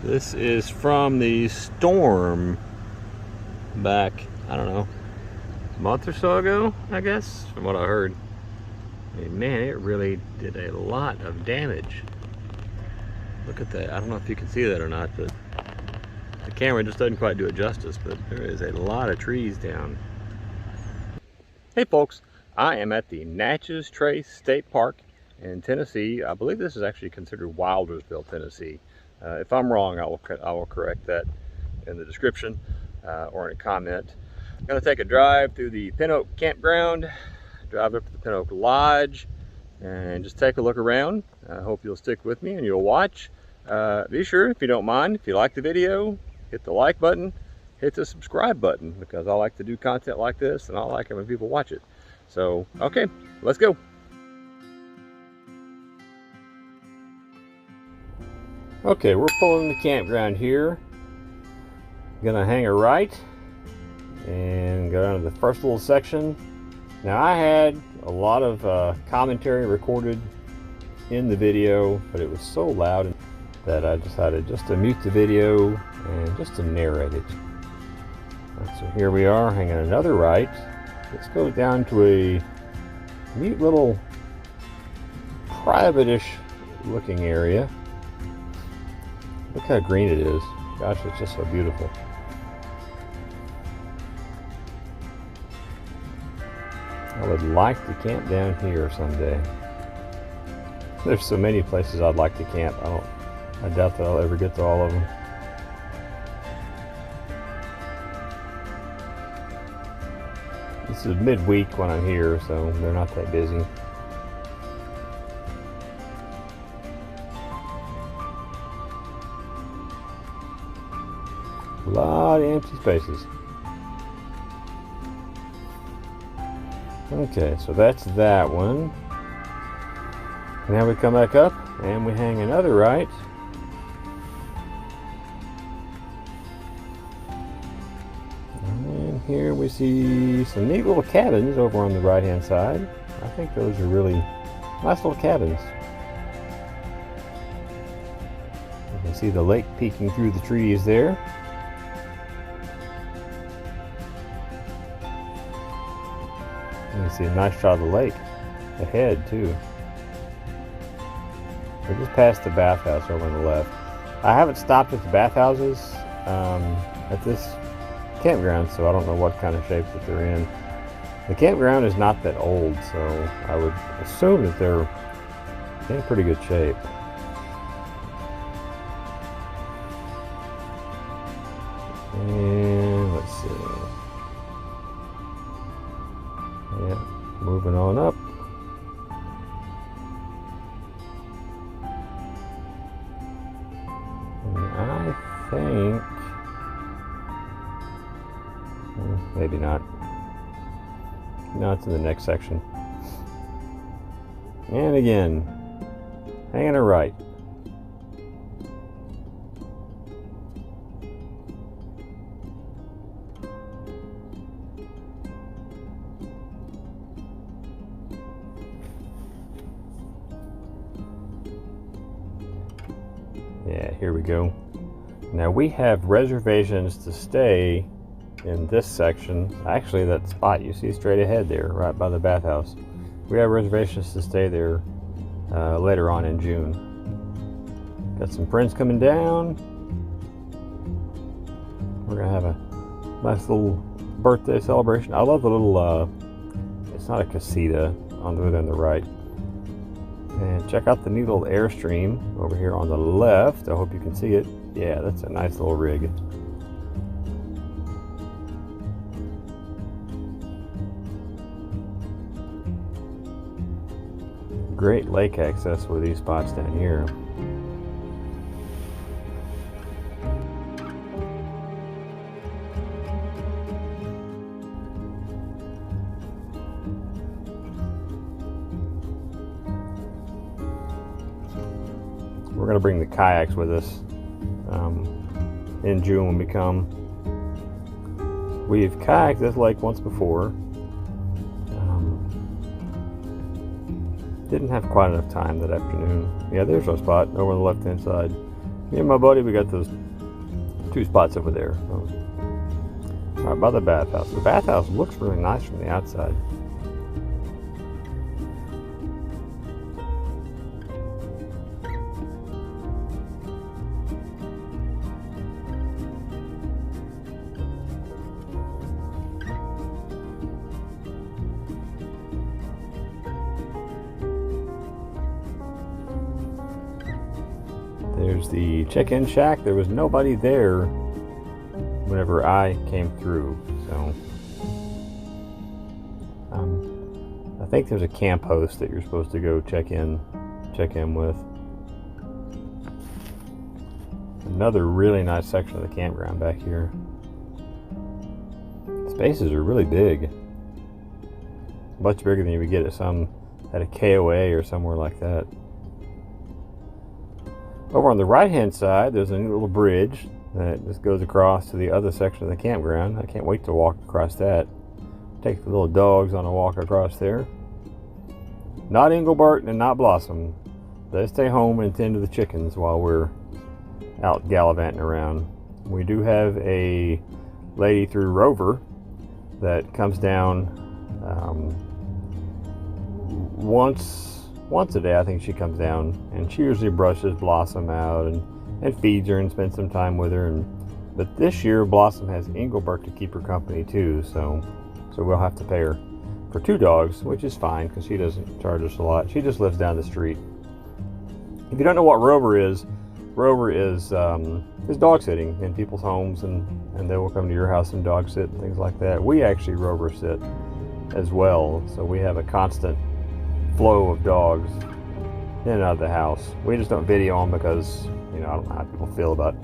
This is from the storm back, I don't know, a month or so ago, I guess, from what I heard. And man, it really did a lot of damage. Look at that. I don't know if you can see that or not, but the camera just doesn't quite do it justice, but there is a lot of trees down. Hey folks, I am at the Natchez Trace State Park in Tennessee. I believe this is actually considered Wildersville, Tennessee. If I'm wrong, I will correct that in the description or in a comment. I'm going to take a drive through the Pin Oak Campground, drive up to the Pin Oak Lodge, and just take a look around. I hope you'll stick with me and you'll watch. Be sure, if you don't mind, if you like the video, hit the like button, hit the subscribe button, because I like to do content like this and I like it when people watch it. So, okay, let's go. Okay, we're pulling the campground here. Gonna hang a right and go down to the first little section. Now I had a lot of commentary recorded in the video, but it was so loud that I decided just to mute the video and just to narrate it. So here we are hanging another right. Let's go down to a neat little private-ish looking area. Look how green it is. Gosh, it's just so beautiful. I would like to camp down here someday. There's so many places I'd like to camp. I doubt that I'll ever get to all of them. This is midweek when I'm here, so they're not that busy. A lot of empty spaces. Okay, so that's that one. Now we come back up and we hang another right. And here we see some neat little cabins over on the right hand side. I think those are really nice little cabins. You can see the lake peeking through the trees there. You can see a nice shot of the lake ahead too. We just passed the bathhouse over on the left. I haven't stopped at the bathhouses at this campground, so I don't know what kind of shape that they're in. The campground is not that old, so I would assume that they're in pretty good shape. And let's see. Yeah, moving on up. And I think, maybe not. No, it's in the next section. And again, hanging a right. Yeah, here we go. Now we have reservations to stay in this section. Actually, that spot you see straight ahead there, right by the bathhouse. We have reservations to stay there later on in June. Got some friends coming down. We're gonna have a nice little birthday celebration. I love the little, it's not a casita on the right. And check out the neat little Airstream over here on the left. I hope you can see it. Yeah, that's a nice little rig. Great lake access with these spots down here. We're going to bring the kayaks with us in June when we come. We've kayaked this lake once before. Didn't have quite enough time that afternoon. Yeah, there's our spot over on the left hand side. Me and my buddy, we got those 2 spots over there. Right by the bathhouse. The bathhouse looks really nice from the outside. There's the check-in shack. There was nobody there whenever I came through, so I think there's a camp host that you're supposed to go check in with. Another really nice section of the campground back here. Spaces are really big, much bigger than you would get at a KOA or somewhere like that. Over on the right hand side, there's a new little bridge that just goes across to the other section of the campground. I can't wait to walk across that. Take the little dogs on a walk across there. Not Engelbert and not Blossom. They stay home and tend to the chickens while we're out gallivanting around. We do have a lady through Rover that comes down once a day. I think she comes down, and she usually brushes Blossom out and feeds her and spends some time with her. But this year Blossom has Engelbert to keep her company too, so we'll have to pay her for 2 dogs, which is fine because she doesn't charge us a lot. She just lives down the street. If you don't know what Rover is dog sitting in people's homes, and they will come to your house and dog sit and things like that. We actually Rover sit as well, so we have a constant flow of dogs in and out of the house. We just don't video them because, I don't know how people feel about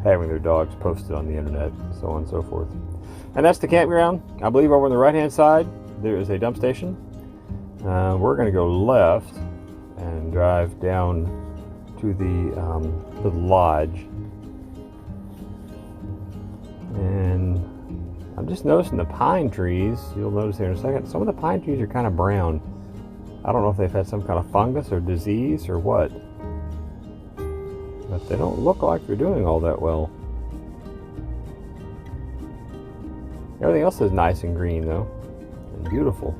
having their dogs posted on the internet, so on and so forth. And that's the campground. I believe over on the right hand side there is a dump station. We're going to go left and drive down to the lodge. And I'm just noticing the pine trees. You'll notice here in a second, some of the pine trees are kind of brown. I don't know if they've had some kind of fungus or disease or what, but they don't look like they're doing all that well. Everything else is nice and green though, and beautiful.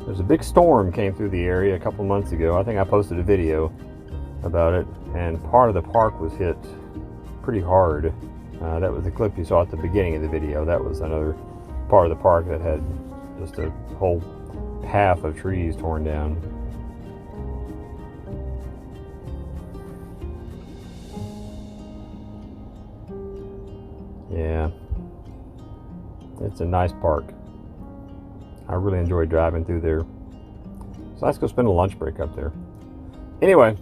There's a big storm came through the area a couple months ago. I think I posted a video about it, and part of the park was hit pretty hard. That was the clip you saw at the beginning of the video. That was another part of the park that had just a whole path of trees torn down. Yeah, it's a nice park. I really enjoy driving through there. So let's go spend a lunch break up there. Anyway,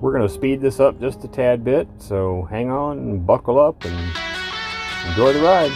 we're going to speed this up just a tad bit, so hang on and buckle up and enjoy the ride.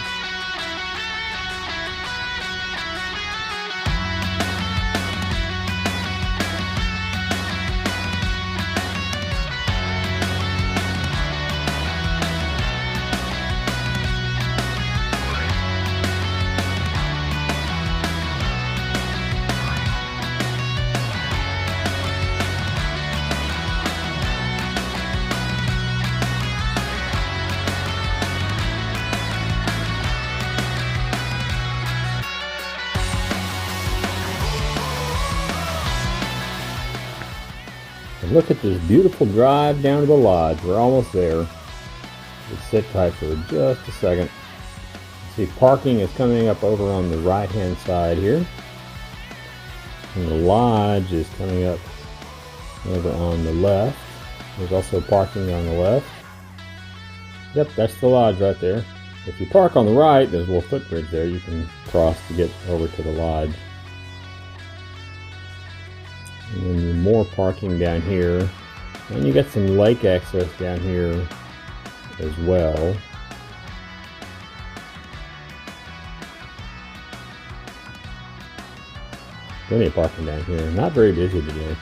Look at this beautiful drive down to the lodge. We're almost there. Just sit tight for just a second. See, parking is coming up over on the right hand side here, and the lodge is coming up over on the left. There's also parking on the left. Yep, that's the lodge right there. If you park on the right, there's a little footbridge there you can cross to get over to the lodge. And then more parking down here, and you got some lake access down here as well. Plenty of parking down here. Not very busy today.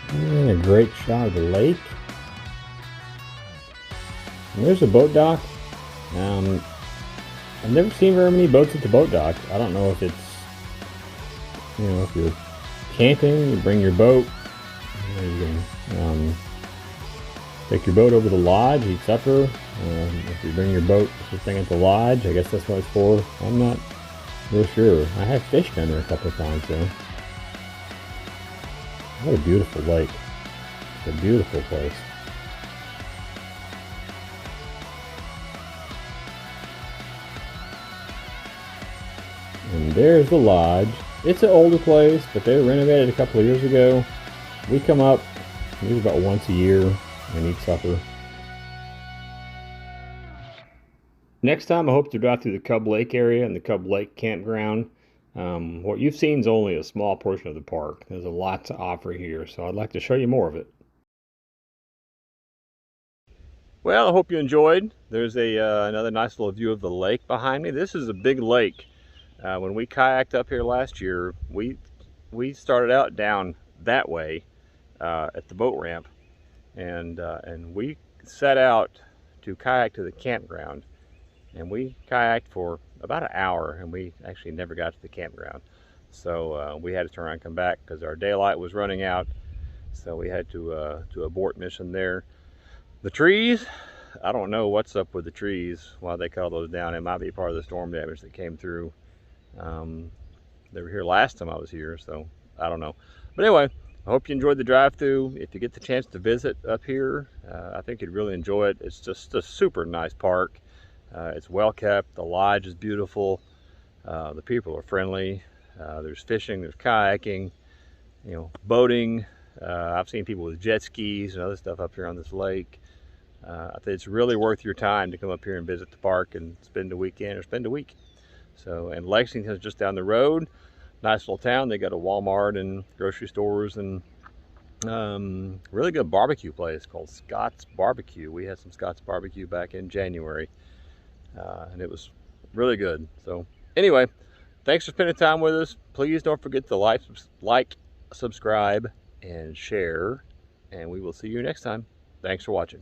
And a great shot of the lake. And there's a boat dock. I've never seen very many boats at the boat dock. I don't know if it's, if you're camping, you bring your boat. You can take your boat over to the lodge, eat supper. If you bring your boat to stay at the lodge, I guess that's what it's for. I'm not real sure. I have fished down there a couple of times though. What a beautiful lake. It's a beautiful place. And there's the lodge. It's an older place, but they renovated a couple of years ago. We come up maybe about once a year and eat supper. Next time, I hope to drive through the Cub Lake area and the Cub Lake campground. What you've seen is only a small portion of the park. There's a lot to offer here, so I'd like to show you more of it. Well, I hope you enjoyed. There's another nice little view of the lake behind me. This is a big lake. When we kayaked up here last year, we started out down that way at the boat ramp, and we set out to kayak to the campground, and we kayaked for about an hour, and we actually never got to the campground. So we had to turn around and come back because our daylight was running out. So we had to abort mission there. The trees, I don't know what's up with the trees, why they cut those down. It might be part of the storm damage that came through. They were here last time I was here, so I don't know. But anyway, I hope you enjoyed the drive-through. If you get the chance to visit up here, I think you'd really enjoy it. It's just a super nice park. It's well kept. The lodge is beautiful. The people are friendly. There's fishing, there's kayaking, boating. I've seen people with jet skis and other stuff up here on this lake. I think it's really worth your time to come up here and visit the park and spend a weekend or spend a week. So, and Lexington's just down the road. Nice little town. They got a Walmart and grocery stores and really good barbecue place called Scott's Barbecue. We had some Scott's Barbecue back in January, and it was really good. So anyway, thanks for spending time with us. Please don't forget to like, subscribe, and share, and we will see you next time. Thanks for watching.